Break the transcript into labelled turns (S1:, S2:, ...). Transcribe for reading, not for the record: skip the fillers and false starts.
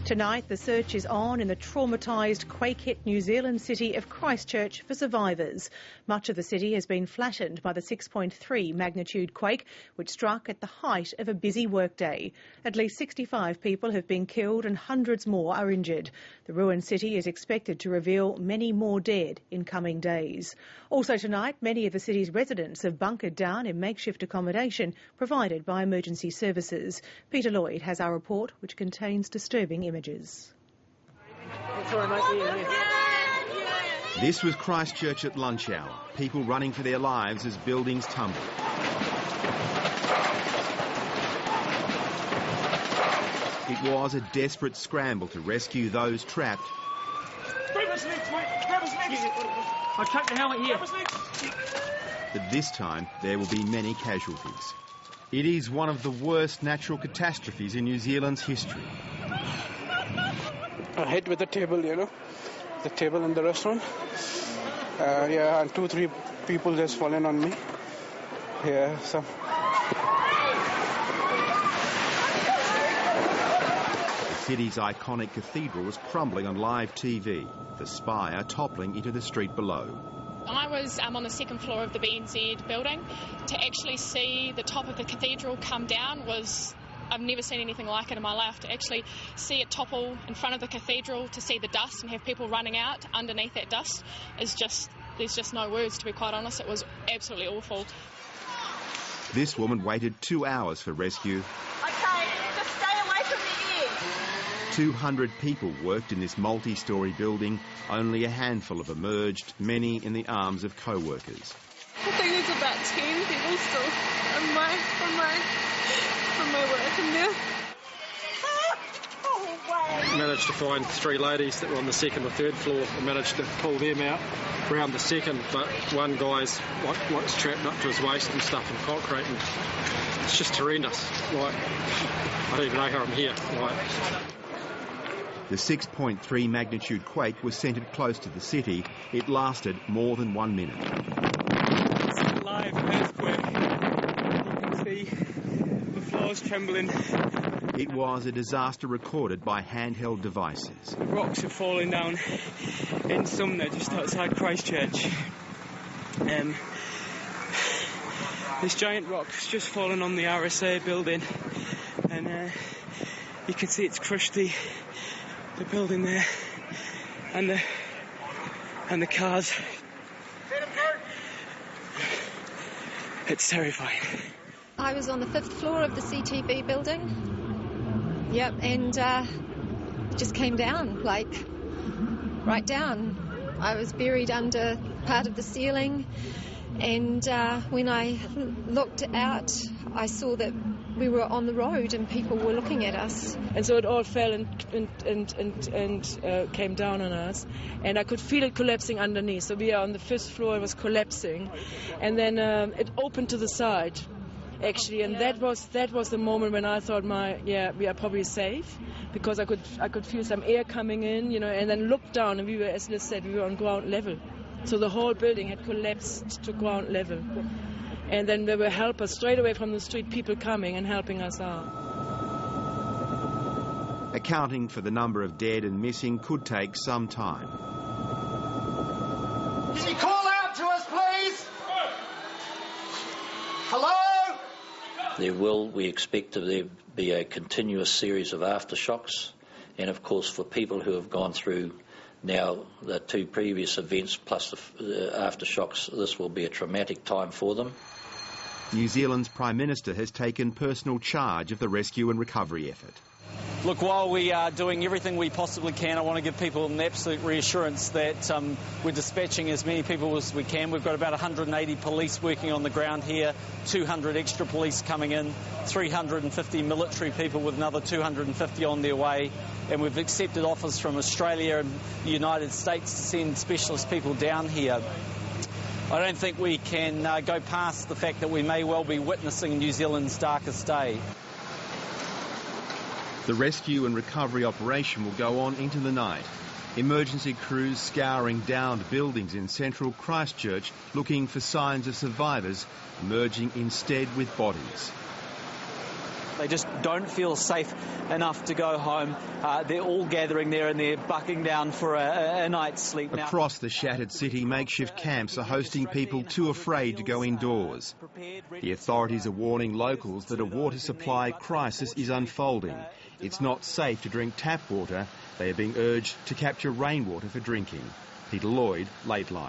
S1: Tonight, the search is on in the traumatised quake-hit New Zealand city of Christchurch for survivors. Much of the city has been flattened by the 6.3 magnitude quake, which struck at the height of a busy workday. At least 65 people have been killed and hundreds more are injured. The ruined city is expected to reveal many more dead in coming days. Also tonight, many of the city's residents have bunkered down in makeshift accommodation provided by emergency services. Peter Lloyd has our report, which contains disturbing images.
S2: This was Christchurch at lunch hour. People running for their lives as buildings tumbled. It was a desperate scramble to rescue those trapped.
S3: Grab his legs, mate. Grab his legs. I'll chuck the helmet here.
S2: But this time there will be many casualties. It is one of the worst natural catastrophes in New Zealand's history.
S4: I hit with the table, the table in the restaurant. And 2-3 people just fallen on me. So.
S2: The city's iconic cathedral was crumbling on live TV, the spire toppling into the street below.
S5: I was on the second floor of the BNZ building. To actually see the top of the cathedral come down I've never seen anything like it in my life. To actually see it topple in front of the cathedral, to see the dust and have people running out underneath that dust there's just no words, to be quite honest. It was absolutely awful.
S2: This woman waited 2 hours for rescue.
S6: Okay, just stay away from the edge.
S2: 200 people worked in this multi-storey building. Only a handful have emerged, many in the arms of co-workers.
S6: I think there's about 10 people still from my work in there.
S7: I managed to find 3 ladies that were on the second or third floor. I managed to pull them out round the second, but one guy's like trapped up to his waist and stuff in concrete, and it's just horrendous. I don't even know how I'm here.
S2: The 6.3 magnitude quake was centred close to the city. It lasted more than 1 minute.
S8: It's a live earthquake. You can see the floors trembling.
S2: It was a disaster recorded by handheld devices.
S8: Rocks are falling down in Sumner, just outside Christchurch. This giant rock's just fallen on the RSA building, and you can see it's crushed the building there, and the cars. It's terrifying.
S9: I was on the 5th floor of the CTB building. Yep, and it just came down, right down. I was buried under part of the ceiling, and when I looked out, I saw that we were on the road and people were looking at us.
S10: And so it all fell and came down on us, and I could feel it collapsing underneath. So we are on the 5th floor, it was collapsing, and then it opened to the side. Actually, and that was the moment when I thought, we are probably safe, because I could feel some air coming in, and then looked down, and we were, as Liz said, we were on ground level. So the whole building had collapsed to ground level. And then there were helpers straight away from the street, people coming and helping us out.
S2: Accounting for the number of dead and missing could take some time.
S11: Can you call out to us, please? Hello?
S12: We expect there be a continuous series of aftershocks, and of course for people who have gone through now the 2 previous events plus the aftershocks, this will be a traumatic time for them.
S2: New Zealand's Prime Minister has taken personal charge of the rescue and recovery effort.
S13: Look, while we are doing everything we possibly can, I want to give people an absolute reassurance that we're dispatching as many people as we can. We've got about 180 police working on the ground here, 200 extra police coming in, 350 military people with another 250 on their way, and we've accepted offers from Australia and the United States to send specialist people down here. I don't think we can go past the fact that we may well be witnessing New Zealand's darkest day.
S2: The rescue and recovery operation will go on into the night. Emergency crews scouring downed buildings in central Christchurch looking for signs of survivors, emerging instead with bodies.
S13: They just don't feel safe enough to go home. They're all gathering there and they're bucking down for a night's sleep.
S2: Across the shattered city, makeshift camps are hosting people too afraid to go indoors. The authorities are warning locals that a water supply crisis is unfolding. It's not safe to drink tap water. They are being urged to capture rainwater for drinking. Peter Lloyd, Late Line.